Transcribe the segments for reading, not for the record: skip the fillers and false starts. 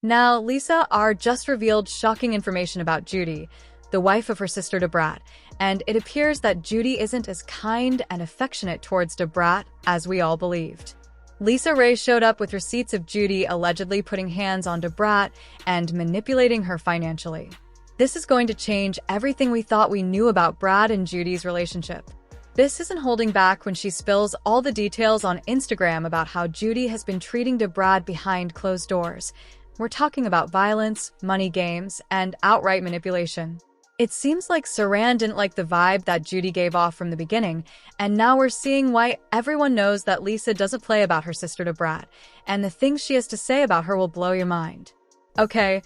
Now, Lisa R. just revealed shocking information about Judy, the wife of her sister DaBrat, and it appears that Judy isn't as kind and affectionate towards DaBrat as we all believed. Lisa Ray showed up with receipts of Judy allegedly putting hands on DaBrat and manipulating her financially. This is going to change everything we thought we knew about Brat and Judy's relationship. This isn't holding back when she spills all the details on Instagram about how Judy has been treating DaBrat behind closed doors. We're talking about violence, money games, and outright manipulation. It seems like Saran didn't like the vibe that Judy gave off from the beginning, and now we're seeing why. Everyone knows that Lisa doesn't play about her sister DaBrat, and the things she has to say about her will blow your mind. Okay,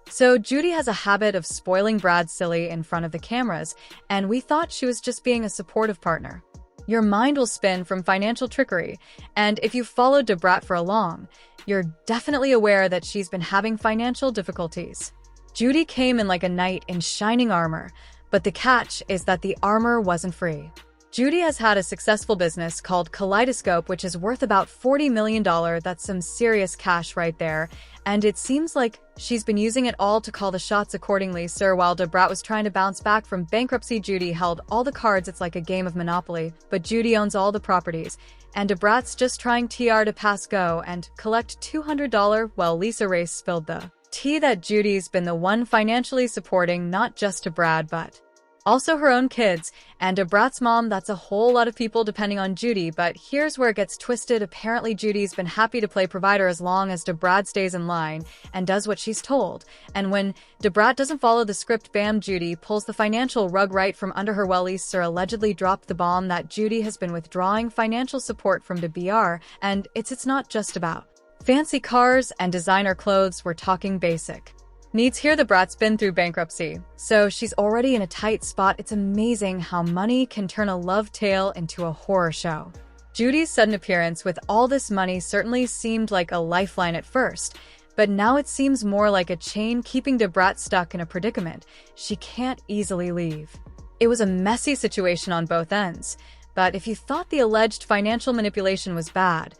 so Judy has a habit of spoiling Brad silly in front of the cameras, and we thought she was just being a supportive partner. Your mind will spin from financial trickery, and if you've followed DaBrat for long, you're definitely aware that she's been having financial difficulties. Judy came in like a knight in shining armor, but the catch is that the armor wasn't free. Judy has had a successful business called Kaleidoscope, which is worth about $40 million. That's some serious cash right there, and it seems like she's been using it all to call the shots accordingly. Sir, while DaBrat was trying to bounce back from bankruptcy, Judy held all the cards. It's like a game of Monopoly, but Judy owns all the properties, and DaBrat's just trying to pass go and collect $200 while Lisa Ray spilled the tea that Judy's been the one financially supporting not just DaBrat but also her own kids, and DaBrat's mom. That's a whole lot of people depending on Judy, but here's where it gets twisted. Apparently Judy's been happy to play provider as long as DaBrat stays in line and does what she's told. And when DaBrat doesn't follow the script, bam, Judy pulls the financial rug right from under her. Well, Lisa allegedly dropped the bomb that Judy has been withdrawing financial support from DaBrat, and it's not just about fancy cars and designer clothes. We're talking basic needs here. DaBrat's been through bankruptcy, so she's already in a tight spot. It's amazing how money can turn a love tale into a horror show. Judy's sudden appearance with all this money certainly seemed like a lifeline at first, but now it seems more like a chain keeping DaBrat stuck in a predicament she can't easily leave. It was a messy situation on both ends, but if you thought the alleged financial manipulation was bad,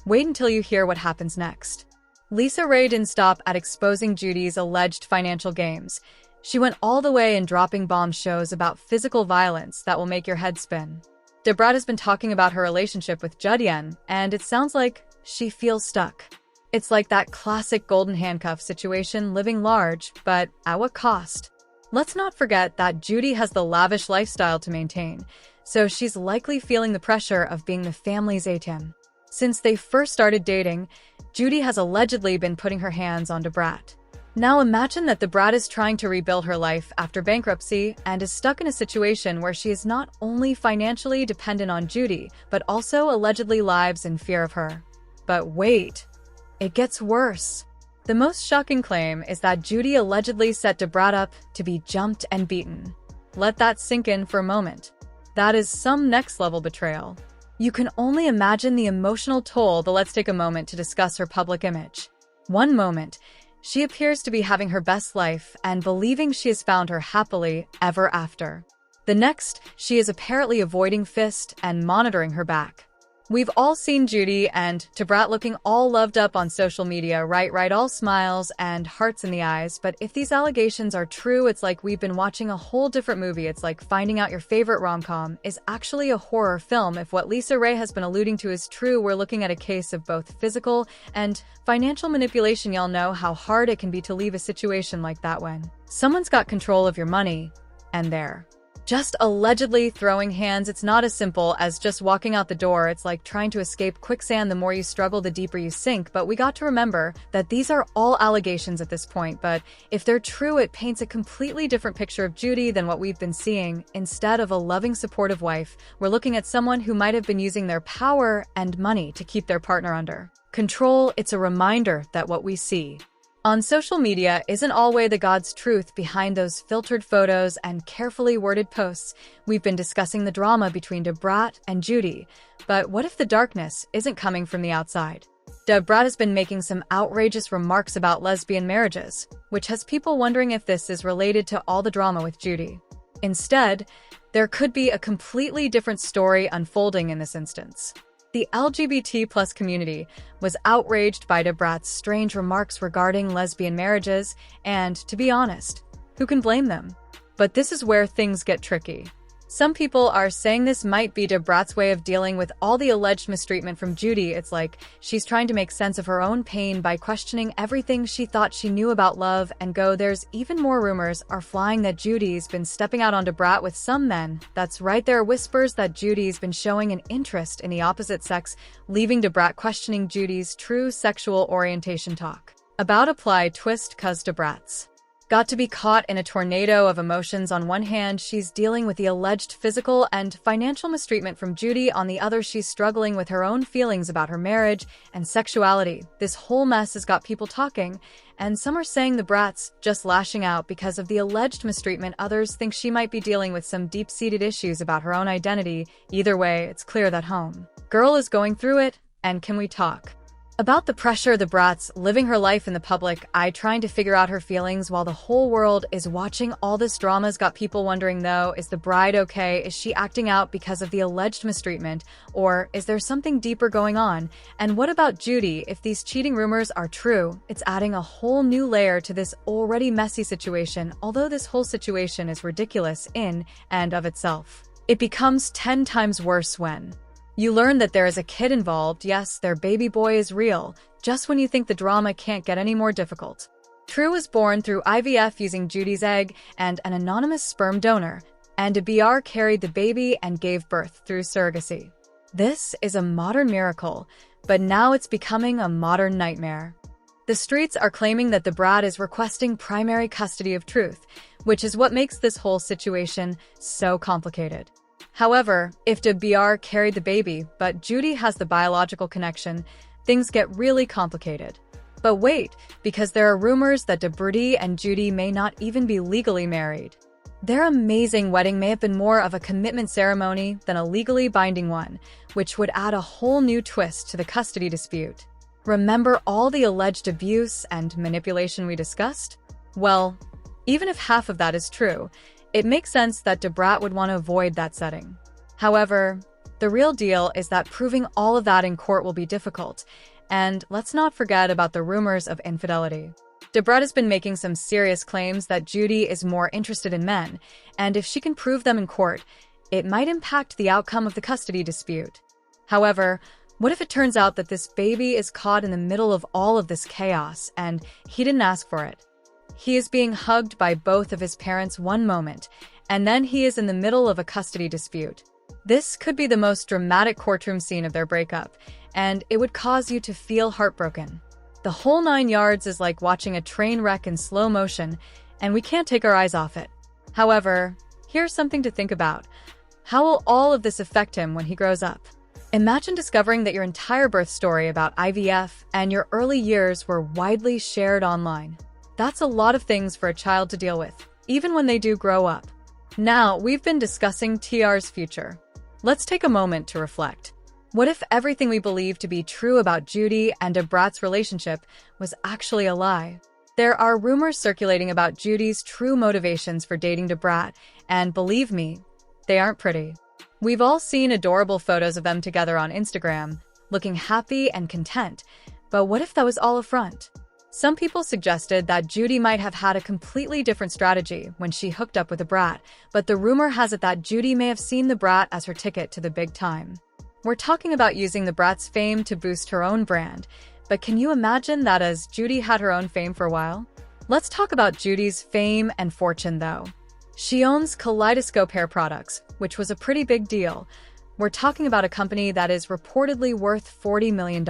wait until you hear what happens next. Lisa Ray didn't stop at exposing Judy's alleged financial games. She went all the way in dropping bomb shows about physical violence that will make your head spin. DaBrat has been talking about her relationship with Judy, and it sounds like she feels stuck. It's like that classic golden handcuff situation, living large, but at what cost? Let's not forget that Judy has the lavish lifestyle to maintain, so she's likely feeling the pressure of being the family's ATM. Since they first started dating, Judy has allegedly been putting her hands on DaBrat. Now imagine that DaBrat is trying to rebuild her life after bankruptcy and is stuck in a situation where she is not only financially dependent on Judy, but also allegedly lives in fear of her. But wait, it gets worse. The most shocking claim is that Judy allegedly set DaBrat up to be jumped and beaten. Let that sink in for a moment. That is some next-level betrayal. You can only imagine the emotional toll, but let's take a moment to discuss her public image. One moment, she appears to be having her best life and believing she has found her happily ever after. The next, she is apparently avoiding fist and monitoring her back. We've all seen Judy and DaBrat looking all loved up on social media, right, all smiles and hearts in the eyes, but if these allegations are true, it's like we've been watching a whole different movie. It's like finding out your favorite rom-com is actually a horror film. If what Lisa Ray has been alluding to is true, we're looking at a case of both physical and financial manipulation. Y'all know how hard it can be to leave a situation like that when someone's got control of your money and they're just allegedly throwing hands. It's not as simple as just walking out the door. It's like trying to escape quicksand. The more you struggle, the deeper you sink. But we got to remember that these are all allegations at this point. But if they're true, it paints a completely different picture of Judy than what we've been seeing. Instead of a loving, supportive wife, we're looking at someone who might have been using their power and money to keep their partner under control. It's a reminder that what we see on social media isn't always the God's truth behind those filtered photos and carefully worded posts. We've been discussing the drama between DaBrat and Judy, but what if the darkness isn't coming from the outside? DaBrat has been making some outrageous remarks about lesbian marriages, which has people wondering if this is related to all the drama with Judy. Instead, there could be a completely different story unfolding in this instance. The LGBT plus community was outraged by DaBrat's strange remarks regarding lesbian marriages, and, to be honest, who can blame them? But this is where things get tricky. Some people are saying this might be DaBrat's way of dealing with all the alleged mistreatment from Judy. It's like she's trying to make sense of her own pain by questioning everything she thought she knew about love and go. There's even more rumors are flying that Judy's been stepping out on DaBrat with some men. That's right, there are whispers that Judy's been showing an interest in the opposite sex, leaving DaBrat questioning Judy's true sexual orientation. Talk about apply twist cuz DaBrat's got to be caught in a tornado of emotions. On one hand, she's dealing with the alleged physical and financial mistreatment from Judy. On the other, she's struggling with her own feelings about her marriage and sexuality. This whole mess has got people talking, and some are saying DaBrat's just lashing out because of the alleged mistreatment. Others think she might be dealing with some deep-seated issues about her own identity. Either way, it's clear that home girl is going through it. And can we talk about the pressure DaBrat's living her life in the public eye, trying to figure out her feelings while the whole world is watching? All this drama's got people wondering though, is the bride okay? Is she acting out because of the alleged mistreatment, or is there something deeper going on? And what about Judy? If these cheating rumors are true, it's adding a whole new layer to this already messy situation. Although this whole situation is ridiculous in and of itself, it becomes 10 times worse when you learn that there is a kid involved. Yes, their baby boy is real, just when you think the drama can't get any more difficult. True was born through IVF using Judy's egg and an anonymous sperm donor, and DaBrat carried the baby and gave birth through surrogacy. This is a modern miracle, but now it's becoming a modern nightmare. The streets are claiming that DaBrat is requesting primary custody of Truth, which is what makes this whole situation so complicated. However, if DaBrat carried the baby, but Judy has the biological connection, things get really complicated. But wait, because there are rumors that DaBrat and Judy may not even be legally married. Their amazing wedding may have been more of a commitment ceremony than a legally binding one, which would add a whole new twist to the custody dispute. Remember all the alleged abuse and manipulation we discussed? Well, even if half of that is true, it makes sense that DaBrat would want to avoid that setting. However, the real deal is that proving all of that in court will be difficult, and let's not forget about the rumors of infidelity. DaBrat has been making some serious claims that Judy is more interested in men, and if she can prove them in court, it might impact the outcome of the custody dispute. However, what if it turns out that this baby is caught in the middle of all of this chaos, and he didn't ask for it? He is being hugged by both of his parents one moment, and then he is in the middle of a custody dispute. This could be the most dramatic courtroom scene of their breakup, and it would cause you to feel heartbroken. The whole 9 yards is like watching a train wreck in slow motion, and we can't take our eyes off it. However, here's something to think about. How will all of this affect him when he grows up? Imagine discovering that your entire birth story about IVF and your early years were widely shared online. That's a lot of things for a child to deal with, even when they do grow up. Now, we've been discussing TR's future. Let's take a moment to reflect. What if everything we believe to be true about Judy and DaBrat's relationship was actually a lie? There are rumors circulating about Judy's true motivations for dating DaBrat, and believe me, they aren't pretty. We've all seen adorable photos of them together on Instagram, looking happy and content, but what if that was all a front? Some people suggested that Judy might have had a completely different strategy when she hooked up with DaBrat, but the rumor has it that Judy may have seen DaBrat as her ticket to the big time. We're talking about using DaBrat's fame to boost her own brand, but can you imagine that as Judy had her own fame for a while? Let's talk about Judy's fame and fortune though. She owns Kaleidoscope Hair Products, which was a pretty big deal. We're talking about a company that is reportedly worth $40 million.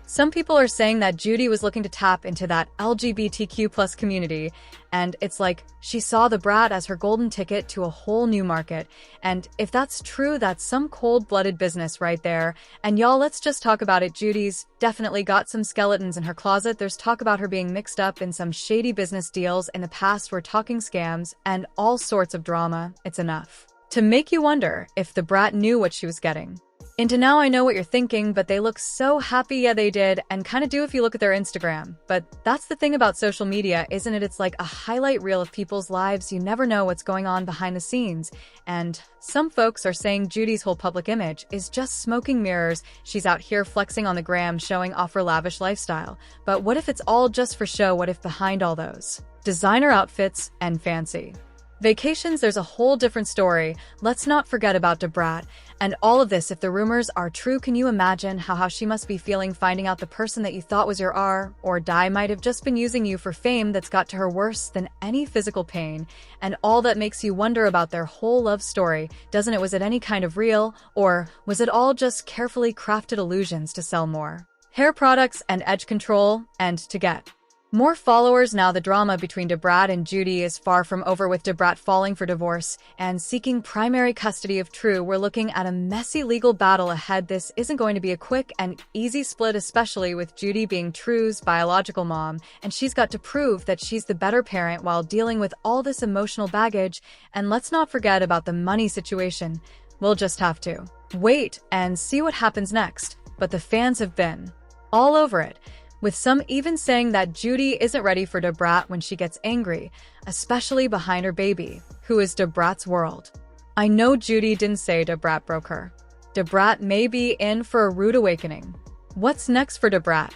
Some people are saying that Judy was looking to tap into that LGBTQ+ community, and it's like she saw DaBrat as her golden ticket to a whole new market. And if that's true, that's some cold-blooded business right there. And y'all, let's just talk about it. Judy's definitely got some skeletons in her closet. There's talk about her being mixed up in some shady business deals in the past. We're talking scams and all sorts of drama. It's enough to make you wonder if DaBrat knew what she was getting. Into now I know what you're thinking, but they look so happy, yeah they did, and kinda do if you look at their Instagram. But that's the thing about social media, isn't it? It's like a highlight reel of people's lives. You never know what's going on behind the scenes. And some folks are saying Judy's whole public image is just smoking mirrors. She's out here flexing on the gram, showing off her lavish lifestyle. But what if it's all just for show? What if behind all those designer outfits and fancy vacations, there's a whole different story? Let's not forget about DaBrat. And all of this, if the rumors are true, can you imagine how she must be feeling finding out the person that you thought was your R or die might have just been using you for fame that's got to her worse than any physical pain? And all that makes you wonder about their whole love story, doesn't it? Was it any kind of real, or was it all just carefully crafted illusions to sell more hair products and edge control and to get more followers? Now the drama between DaBrat and Judy is far from over, with DaBrat falling for divorce and seeking primary custody of True. We're looking at a messy legal battle ahead. This isn't going to be a quick and easy split, especially with Judy being True's biological mom, and she's got to prove that she's the better parent while dealing with all this emotional baggage. And let's not forget about the money situation. We'll just have to wait and see what happens next. But the fans have been all over it, with some even saying that Judy isn't ready for DaBrat when she gets angry, especially behind her baby, who is DaBrat's world. I know Judy didn't say DaBrat broke her. DaBrat may be in for a rude awakening. What's next for DaBrat?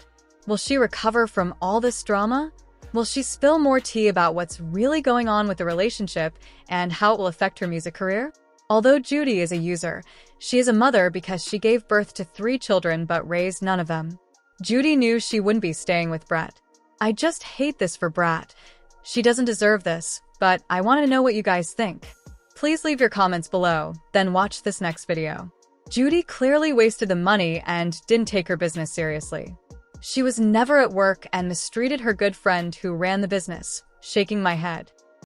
Will she recover from all this drama? Will she spill more tea about what's really going on with the relationship and how it will affect her music career? Although Judy is a user, she is a mother because she gave birth to 3 children but raised none of them. Judy knew she wouldn't be staying with Brat. I just hate this for Brat. She doesn't deserve this, but I want to know what you guys think. Please leave your comments below, then watch this next video. Judy clearly wasted the money and didn't take her business seriously. She was never at work and mistreated her good friend who ran the business. Shaking my head.